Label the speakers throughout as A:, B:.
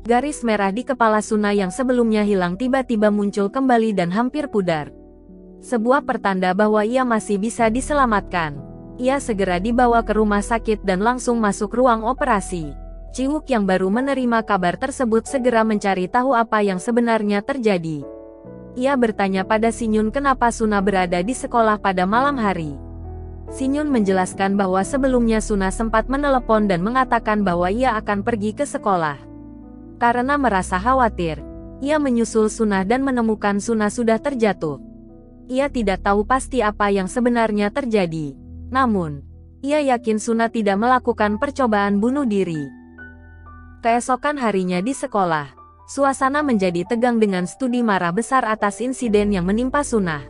A: Garis merah di kepala Suna yang sebelumnya hilang tiba-tiba muncul kembali dan hampir pudar. Sebuah pertanda bahwa ia masih bisa diselamatkan. Ia segera dibawa ke rumah sakit dan langsung masuk ruang operasi. Ciwuk yang baru menerima kabar tersebut segera mencari tahu apa yang sebenarnya terjadi. Ia bertanya pada Sinyun kenapa Suna berada di sekolah pada malam hari. Sinyun menjelaskan bahwa sebelumnya Suna sempat menelepon dan mengatakan bahwa ia akan pergi ke sekolah. Karena merasa khawatir, ia menyusul Suna dan menemukan Suna sudah terjatuh. Ia tidak tahu pasti apa yang sebenarnya terjadi. Namun, ia yakin Suna tidak melakukan percobaan bunuh diri. Keesokan harinya di sekolah, suasana menjadi tegang dengan studi marah besar atas insiden yang menimpa Suna.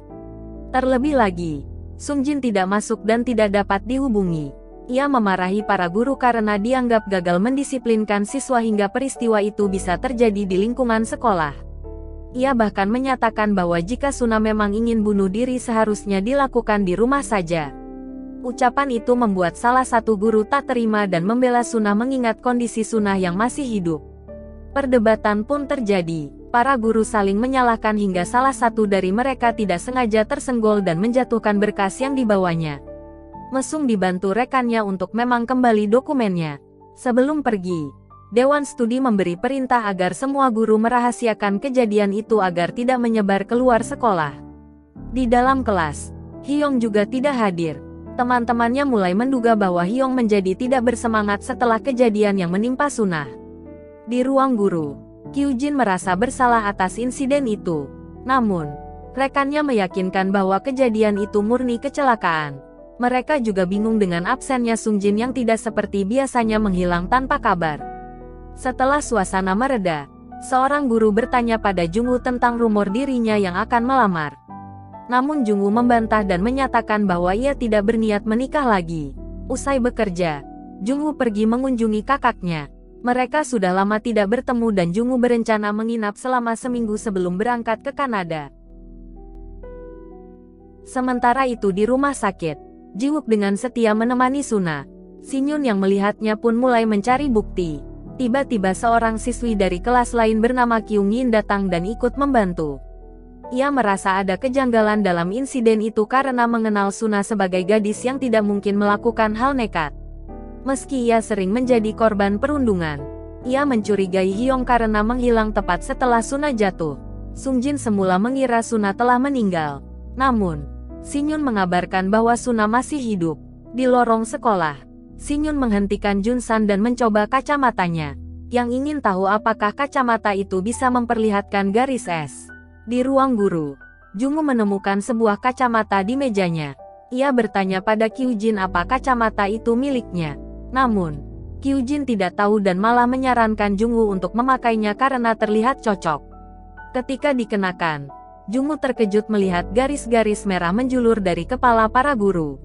A: Terlebih lagi, Sung Jin tidak masuk dan tidak dapat dihubungi. Ia memarahi para guru karena dianggap gagal mendisiplinkan siswa hingga peristiwa itu bisa terjadi di lingkungan sekolah. Ia bahkan menyatakan bahwa jika Suna memang ingin bunuh diri seharusnya dilakukan di rumah saja. Ucapan itu membuat salah satu guru tak terima dan membela Suna mengingat kondisi Suna yang masih hidup. Perdebatan pun terjadi. Para guru saling menyalahkan hingga salah satu dari mereka tidak sengaja tersenggol dan menjatuhkan berkas yang dibawanya. Mesum dibantu rekannya untuk memang kembali dokumennya. Sebelum pergi, Dewan Studi memberi perintah agar semua guru merahasiakan kejadian itu agar tidak menyebar keluar sekolah. Di dalam kelas, Hyong juga tidak hadir. Teman-temannya mulai menduga bahwa Hyong menjadi tidak bersemangat setelah kejadian yang menimpa Suna. Di ruang guru, Kyujin merasa bersalah atas insiden itu. Namun, rekannya meyakinkan bahwa kejadian itu murni kecelakaan. Mereka juga bingung dengan absennya Sung Jin yang tidak seperti biasanya menghilang tanpa kabar. Setelah suasana mereda, seorang guru bertanya pada Jungwoo tentang rumor dirinya yang akan melamar. Namun Jungwoo membantah dan menyatakan bahwa ia tidak berniat menikah lagi. Usai bekerja, Jungwoo pergi mengunjungi kakaknya. Mereka sudah lama tidak bertemu dan Jungwoo berencana menginap selama seminggu sebelum berangkat ke Kanada. Sementara itu di rumah sakit, Jiwook dengan setia menemani Suna. Sinyun yang melihatnya pun mulai mencari bukti. Tiba-tiba seorang siswi dari kelas lain bernama Kyung Yin datang dan ikut membantu. Ia merasa ada kejanggalan dalam insiden itu karena mengenal Suna sebagai gadis yang tidak mungkin melakukan hal nekat. Meski ia sering menjadi korban perundungan, ia mencurigai Hyong karena menghilang tepat setelah Suna jatuh. Sung Jin semula mengira Suna telah meninggal. Namun, Sinyun mengabarkan bahwa Suna masih hidup. Di lorong sekolah, Sinyun menghentikan Junsan dan mencoba kacamatanya. Yang ingin tahu apakah kacamata itu bisa memperlihatkan garis S. Di ruang guru, Jungwoo menemukan sebuah kacamata di mejanya. Ia bertanya pada Kyujin apa kacamata itu miliknya. Namun, Kyujin tidak tahu dan malah menyarankan Jungwoo untuk memakainya karena terlihat cocok. Ketika dikenakan, Jungwoo terkejut melihat garis-garis merah menjulur dari kepala para guru.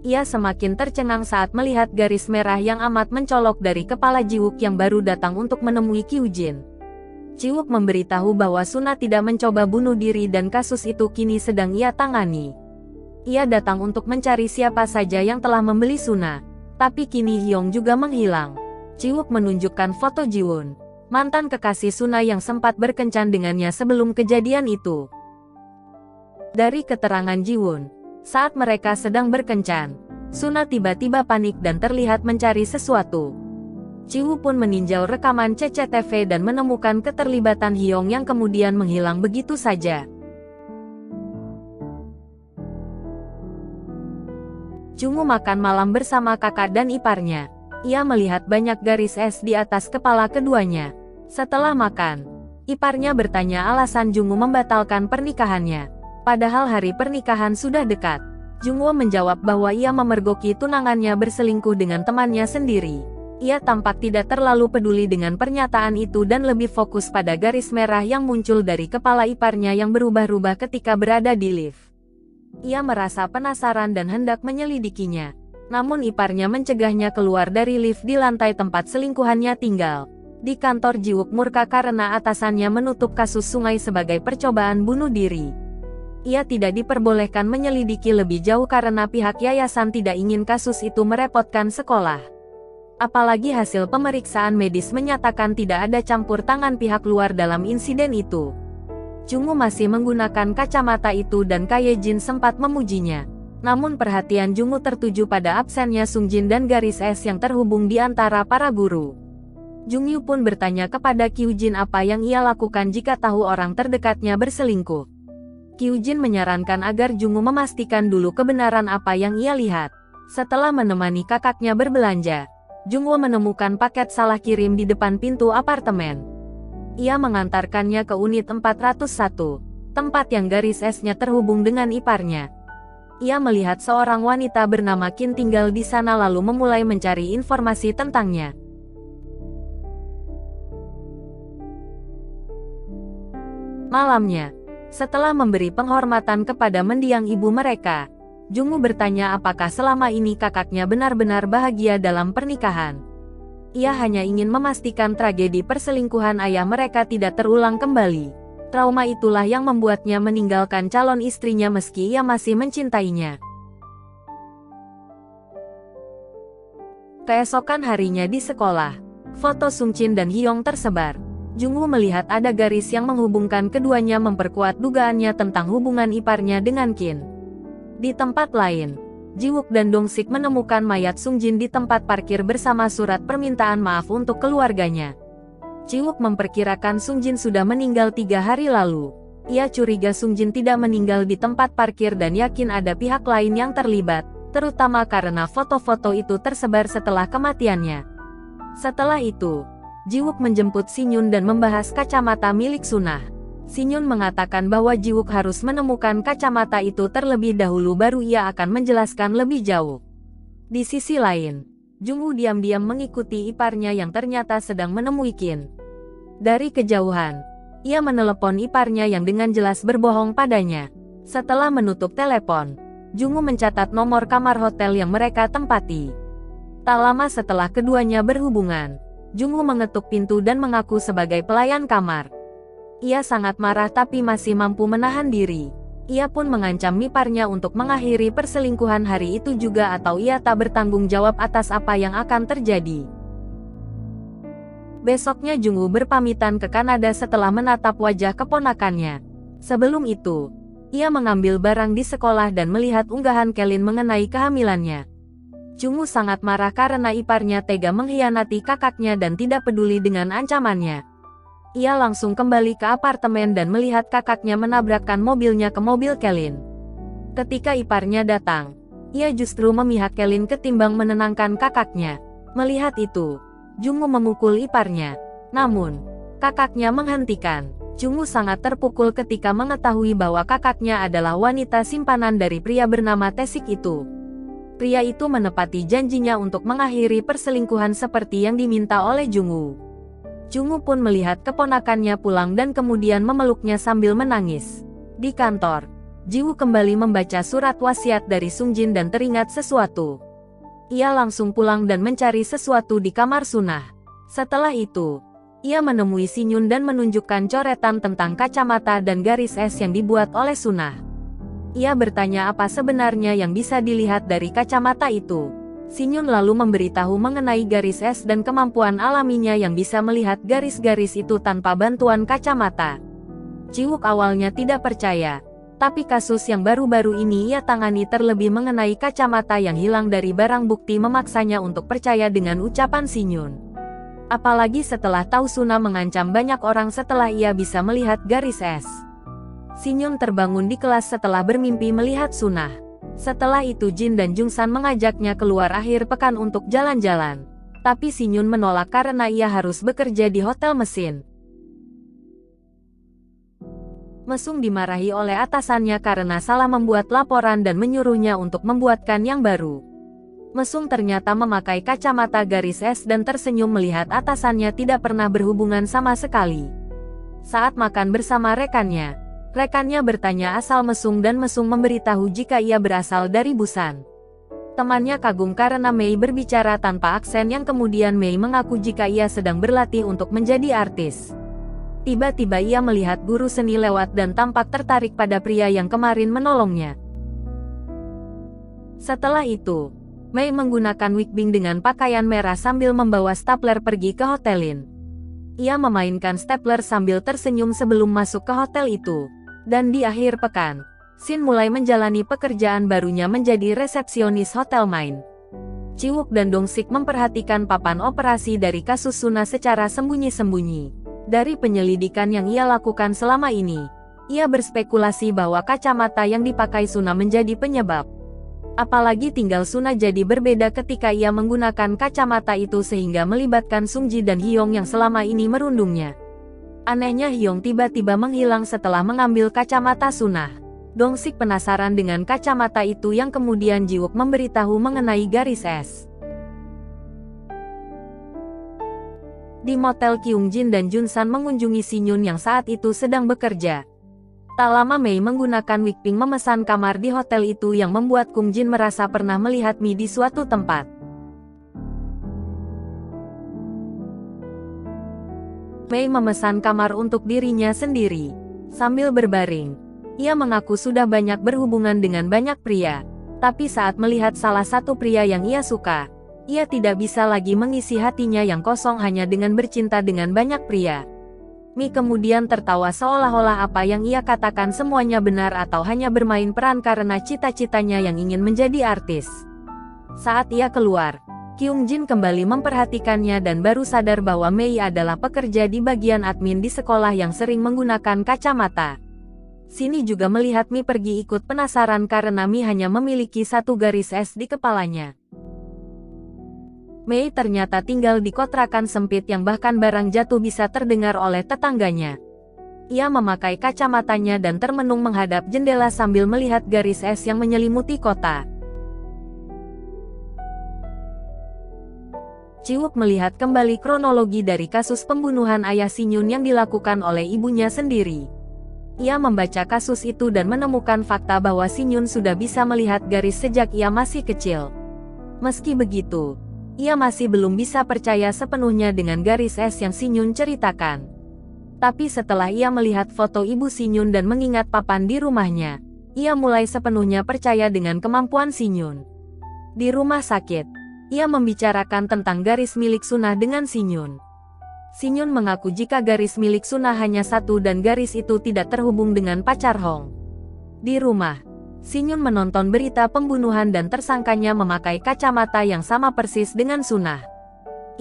A: Ia semakin tercengang saat melihat garis merah yang amat mencolok dari kepala Jiwook yang baru datang untuk menemui Kyujin. Jiwook memberitahu bahwa Suna tidak mencoba bunuh diri dan kasus itu kini sedang ia tangani. Ia datang untuk mencari siapa saja yang telah membeli Suna. Tapi kini Hyong juga menghilang. Jiwook menunjukkan foto Jiwon, mantan kekasih Suna yang sempat berkencan dengannya sebelum kejadian itu. Dari keterangan Jiwon, saat mereka sedang berkencan, Suna tiba-tiba panik dan terlihat mencari sesuatu. Jiwoo pun meninjau rekaman CCTV dan menemukan keterlibatan Hyong yang kemudian menghilang begitu saja. Jungwoo makan malam bersama kakak dan iparnya. Ia melihat banyak garis S di atas kepala keduanya. Setelah makan, iparnya bertanya alasan Jungwoo membatalkan pernikahannya. Padahal hari pernikahan sudah dekat. Jungwoo menjawab bahwa ia memergoki tunangannya berselingkuh dengan temannya sendiri. Ia tampak tidak terlalu peduli dengan pernyataan itu dan lebih fokus pada garis merah yang muncul dari kepala iparnya yang berubah-ubah ketika berada di lift. Ia merasa penasaran dan hendak menyelidikinya. Namun iparnya mencegahnya keluar dari lift di lantai tempat selingkuhannya tinggal. Di kantor Jiwook murka karena atasannya menutup kasus Sungai sebagai percobaan bunuh diri. Ia tidak diperbolehkan menyelidiki lebih jauh karena pihak yayasan tidak ingin kasus itu merepotkan sekolah. Apalagi hasil pemeriksaan medis menyatakan tidak ada campur tangan pihak luar dalam insiden itu. Jungwoo masih menggunakan kacamata itu dan Kaye Jin sempat memujinya. Namun perhatian Jungwoo tertuju pada absennya Sungjin dan garis es yang terhubung di antara para guru. Jungwoo pun bertanya kepada Kyujin apa yang ia lakukan jika tahu orang terdekatnya berselingkuh. Kyujin menyarankan agar Jungwoo memastikan dulu kebenaran apa yang ia lihat. Setelah menemani kakaknya berbelanja, Jungwoo menemukan paket salah kirim di depan pintu apartemen. Ia mengantarkannya ke unit 401, tempat yang garis esnya terhubung dengan iparnya. Ia melihat seorang wanita bernama Qin tinggal di sana lalu memulai mencari informasi tentangnya. Malamnya, setelah memberi penghormatan kepada mendiang ibu mereka, Jungwoo bertanya apakah selama ini kakaknya benar-benar bahagia dalam pernikahan. Ia hanya ingin memastikan tragedi perselingkuhan ayah mereka tidak terulang kembali. Trauma itulah yang membuatnya meninggalkan calon istrinya meski ia masih mencintainya. Keesokan harinya di sekolah, foto Sungjin dan Hyung tersebar. Jungwoo melihat ada garis yang menghubungkan keduanya memperkuat dugaannya tentang hubungan iparnya dengan Qin. Di tempat lain, Jiwook dan Dongsik menemukan mayat Sungjin di tempat parkir bersama surat permintaan maaf untuk keluarganya. Jiwook memperkirakan Sungjin sudah meninggal 3 hari lalu. Ia curiga Sungjin tidak meninggal di tempat parkir dan yakin ada pihak lain yang terlibat, terutama karena foto-foto itu tersebar setelah kematiannya. Setelah itu, Jiwook menjemput Sinyun dan membahas kacamata milik Sunah. Sinyun mengatakan bahwa Jiwook harus menemukan kacamata itu terlebih dahulu baru ia akan menjelaskan lebih jauh. Di sisi lain, Jungwoo diam-diam mengikuti iparnya yang ternyata sedang menemui Qin. Dari kejauhan, ia menelepon iparnya yang dengan jelas berbohong padanya. Setelah menutup telepon, Jungwoo mencatat nomor kamar hotel yang mereka tempati. Tak lama setelah keduanya berhubungan, Jungwoo mengetuk pintu dan mengaku sebagai pelayan kamar. Ia sangat marah tapi masih mampu menahan diri. Ia pun mengancam iparnya untuk mengakhiri perselingkuhan hari itu juga atau ia tak bertanggung jawab atas apa yang akan terjadi. Besoknya Jungwoo berpamitan ke Kanada setelah menatap wajah keponakannya. Sebelum itu, ia mengambil barang di sekolah dan melihat unggahan Kelin mengenai kehamilannya. Jungwoo sangat marah karena iparnya tega mengkhianati kakaknya dan tidak peduli dengan ancamannya. Ia langsung kembali ke apartemen dan melihat kakaknya menabrakkan mobilnya ke mobil Kelin. Ketika iparnya datang, ia justru memihak Kelin ketimbang menenangkan kakaknya. Melihat itu, Jungwoo memukul iparnya. Namun, kakaknya menghentikan. Jungwoo sangat terpukul ketika mengetahui bahwa kakaknya adalah wanita simpanan dari pria bernama Taesik itu. Pria itu menepati janjinya untuk mengakhiri perselingkuhan seperti yang diminta oleh Jungwoo. Jungwoo pun melihat keponakannya pulang dan kemudian memeluknya sambil menangis. Di kantor, Jiwoo kembali membaca surat wasiat dari Sungjin dan teringat sesuatu. Ia langsung pulang dan mencari sesuatu di kamar Sunah. Setelah itu, ia menemui Sinyun dan menunjukkan coretan tentang kacamata dan garis es yang dibuat oleh Sunah. Ia bertanya apa sebenarnya yang bisa dilihat dari kacamata itu. Sinyun lalu memberitahu mengenai garis es dan kemampuan alaminya yang bisa melihat garis-garis itu tanpa bantuan kacamata. Jiwook awalnya tidak percaya, tapi kasus yang baru-baru ini ia tangani terlebih mengenai kacamata yang hilang dari barang bukti memaksanya untuk percaya dengan ucapan Sinyun. Apalagi setelah tahu Suna mengancam banyak orang setelah ia bisa melihat garis es. Sinyun terbangun di kelas setelah bermimpi melihat Sunah. Setelah itu Jin dan Jungsan mengajaknya keluar akhir pekan untuk jalan-jalan. Tapi Sinyun menolak karena ia harus bekerja di hotel mesin. Mesung dimarahi oleh atasannya karena salah membuat laporan dan menyuruhnya untuk membuatkan yang baru. Mesung ternyata memakai kacamata garis es dan tersenyum melihat atasannya tidak pernah berhubungan sama sekali. Saat makan bersama rekannya bertanya asal Mesung dan Mesung memberitahu jika ia berasal dari Busan. Temannya kagum karena Mei berbicara tanpa aksen yang kemudian Mei mengaku jika ia sedang berlatih untuk menjadi artis. Tiba-tiba ia melihat guru seni lewat dan tampak tertarik pada pria yang kemarin menolongnya. Setelah itu, Mei menggunakan wig pink dengan pakaian merah sambil membawa stapler pergi ke hotelin. Ia memainkan stapler sambil tersenyum sebelum masuk ke hotel itu. Dan di akhir pekan, Shin mulai menjalani pekerjaan barunya menjadi resepsionis hotel Main. Jiwook dan Dong-sik memperhatikan papan operasi dari kasus Suna secara sembunyi-sembunyi. Dari penyelidikan yang ia lakukan selama ini, ia berspekulasi bahwa kacamata yang dipakai Suna menjadi penyebab. Apalagi tinggal Suna jadi berbeda ketika ia menggunakan kacamata itu sehingga melibatkan Sungji dan Hyung yang selama ini merundungnya. Anehnya Hyung tiba-tiba menghilang setelah mengambil kacamata Suna. Dong-sik penasaran dengan kacamata itu yang kemudian Jiwook memberitahu mengenai garis es. Di motel Kyungjin dan Junsan mengunjungi Sinyun yang saat itu sedang bekerja. Tak lama Mei menggunakan wig pink memesan kamar di hotel itu yang membuat Kung Jin merasa pernah melihat Mi di suatu tempat. Mei memesan kamar untuk dirinya sendiri. Sambil berbaring, ia mengaku sudah banyak berhubungan dengan banyak pria. Tapi saat melihat salah satu pria yang ia suka, ia tidak bisa lagi mengisi hatinya yang kosong hanya dengan bercinta dengan banyak pria. Mi kemudian tertawa seolah-olah apa yang ia katakan semuanya benar atau hanya bermain peran karena cita-citanya yang ingin menjadi artis. Saat ia keluar, Kyungjin kembali memperhatikannya dan baru sadar bahwa Mei adalah pekerja di bagian admin di sekolah yang sering menggunakan kacamata. Sini juga melihat Mi pergi ikut penasaran karena Mi hanya memiliki satu garis es di kepalanya. Mei ternyata tinggal di kontrakan sempit yang bahkan barang jatuh bisa terdengar oleh tetangganya. Ia memakai kacamatanya dan termenung menghadap jendela sambil melihat garis es yang menyelimuti kota. Jiwook melihat kembali kronologi dari kasus pembunuhan ayah Sinyun yang dilakukan oleh ibunya sendiri. Ia membaca kasus itu dan menemukan fakta bahwa Sinyun sudah bisa melihat garis sejak ia masih kecil. Meski begitu, ia masih belum bisa percaya sepenuhnya dengan garis es yang Sinyun ceritakan. Tapi setelah ia melihat foto ibu Sinyun dan mengingat papan di rumahnya, ia mulai sepenuhnya percaya dengan kemampuan Sinyun. Di rumah sakit, ia membicarakan tentang garis milik Suna dengan Sinyun. Sinyun mengaku jika garis milik Suna hanya satu dan garis itu tidak terhubung dengan pacar Hong. Di rumah, Sinyun menonton berita pembunuhan dan tersangkanya memakai kacamata yang sama persis dengan Suna.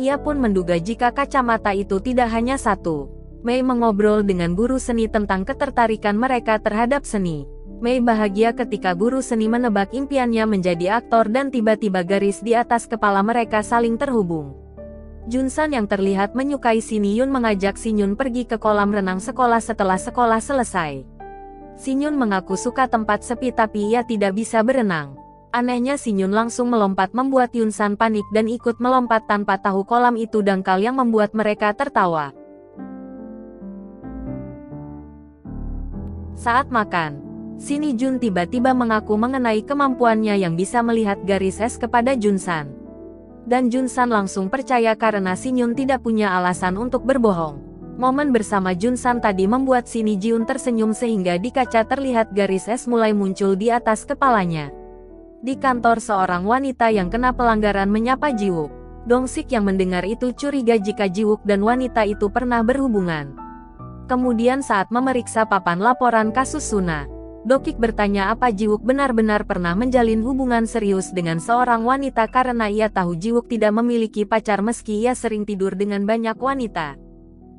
A: Ia pun menduga jika kacamata itu tidak hanya satu. Mei mengobrol dengan guru seni tentang ketertarikan mereka terhadap seni. Mei bahagia ketika guru seni menebak impiannya menjadi aktor dan tiba-tiba garis di atas kepala mereka saling terhubung. Junsan yang terlihat menyukai Sinyun mengajak Sinyun pergi ke kolam renang sekolah setelah sekolah selesai. Sinyun mengaku suka tempat sepi tapi ia tidak bisa berenang. Anehnya Sinyun langsung melompat membuat Yunsan panik dan ikut melompat tanpa tahu kolam itu dangkal yang membuat mereka tertawa. Saat makan, Sini Jun tiba-tiba mengaku mengenai kemampuannya yang bisa melihat garis es kepada Junsan. Dan Junsan langsung percaya karena Sinyun tidak punya alasan untuk berbohong. Momen bersama Junsan tadi membuat Sini Jun tersenyum sehingga di kaca terlihat garis es mulai muncul di atas kepalanya. Di kantor seorang wanita yang kena pelanggaran menyapa Jiwook. Dong-sik yang mendengar itu curiga jika Jiwook dan wanita itu pernah berhubungan. Kemudian saat memeriksa papan laporan kasus Suna, Dokik bertanya apa Jiwook benar-benar pernah menjalin hubungan serius dengan seorang wanita karena ia tahu Jiwook tidak memiliki pacar meski ia sering tidur dengan banyak wanita.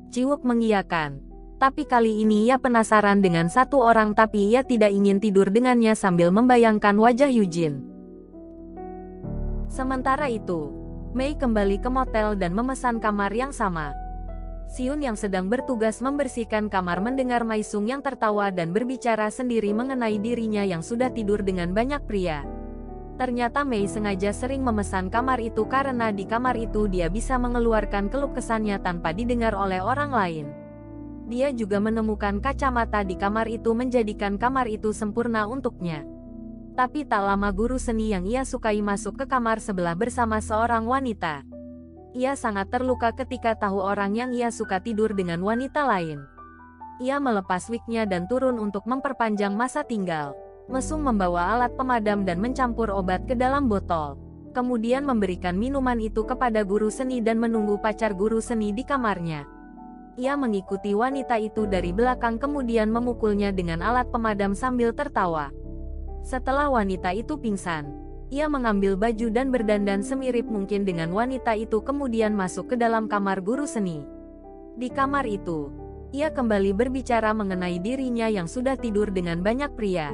A: Jiwook mengiyakan. Tapi kali ini ia penasaran dengan satu orang tapi ia tidak ingin tidur dengannya sambil membayangkan wajah Yujin. Sementara itu, Mei kembali ke motel dan memesan kamar yang sama. Siun yang sedang bertugas membersihkan kamar mendengar Maisung yang tertawa dan berbicara sendiri mengenai dirinya yang sudah tidur dengan banyak pria. Ternyata Mei sengaja sering memesan kamar itu karena di kamar itu dia bisa mengeluarkan keluh kesahnya tanpa didengar oleh orang lain. Dia juga menemukan kacamata di kamar itu menjadikan kamar itu sempurna untuknya. Tapi tak lama guru seni yang ia sukai masuk ke kamar sebelah bersama seorang wanita. Ia sangat terluka ketika tahu orang yang ia suka tidur dengan wanita lain. Ia melepas wignya dan turun untuk memperpanjang masa tinggal. Mesum membawa alat pemadam dan mencampur obat ke dalam botol. kemudian memberikan minuman itu kepada guru seni dan menunggu pacar guru seni di kamarnya. Ia mengikuti wanita itu dari belakang kemudian memukulnya dengan alat pemadam sambil tertawa. Setelah wanita itu pingsan, ia mengambil baju dan berdandan semirip mungkin dengan wanita itu kemudian masuk ke dalam kamar guru seni. Di kamar itu, ia kembali berbicara mengenai dirinya yang sudah tidur dengan banyak pria.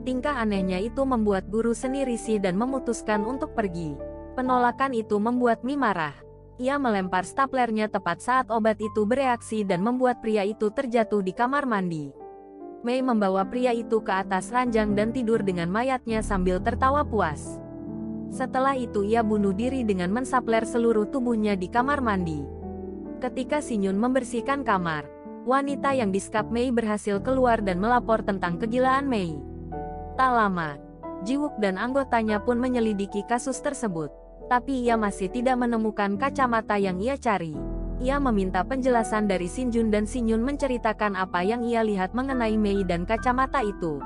A: Tingkah anehnya itu membuat guru seni risih dan memutuskan untuk pergi. Penolakan itu membuat Mi marah. Ia melempar staplernya tepat saat obat itu bereaksi dan membuat pria itu terjatuh di kamar mandi. Mei membawa pria itu ke atas ranjang dan tidur dengan mayatnya sambil tertawa puas. Setelah itu ia bunuh diri dengan mensapler seluruh tubuhnya di kamar mandi. Ketika Sinyun membersihkan kamar, wanita yang disekap Mei berhasil keluar dan melapor tentang kegilaan Mei. Tak lama, Jiwook dan anggotanya pun menyelidiki kasus tersebut. Tapi ia masih tidak menemukan kacamata yang ia cari. Ia meminta penjelasan dari Sinjun dan Sinyun menceritakan apa yang ia lihat mengenai Mei dan kacamata itu.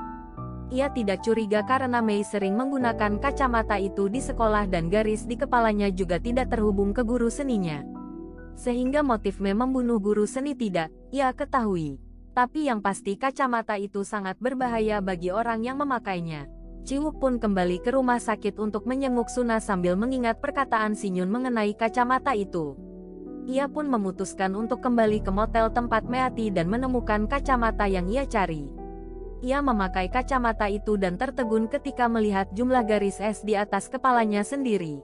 A: Ia tidak curiga karena Mei sering menggunakan kacamata itu di sekolah dan garis di kepalanya juga tidak terhubung ke guru seninya. Sehingga motif Mei membunuh guru seni tidak ia ketahui. Tapi yang pasti kacamata itu sangat berbahaya bagi orang yang memakainya. Jiwook pun kembali ke rumah sakit untuk menyenguk Suna sambil mengingat perkataan Sinyun mengenai kacamata itu. Ia pun memutuskan untuk kembali ke motel tempat Meati dan menemukan kacamata yang ia cari. Ia memakai kacamata itu dan tertegun ketika melihat jumlah garis es di atas kepalanya sendiri.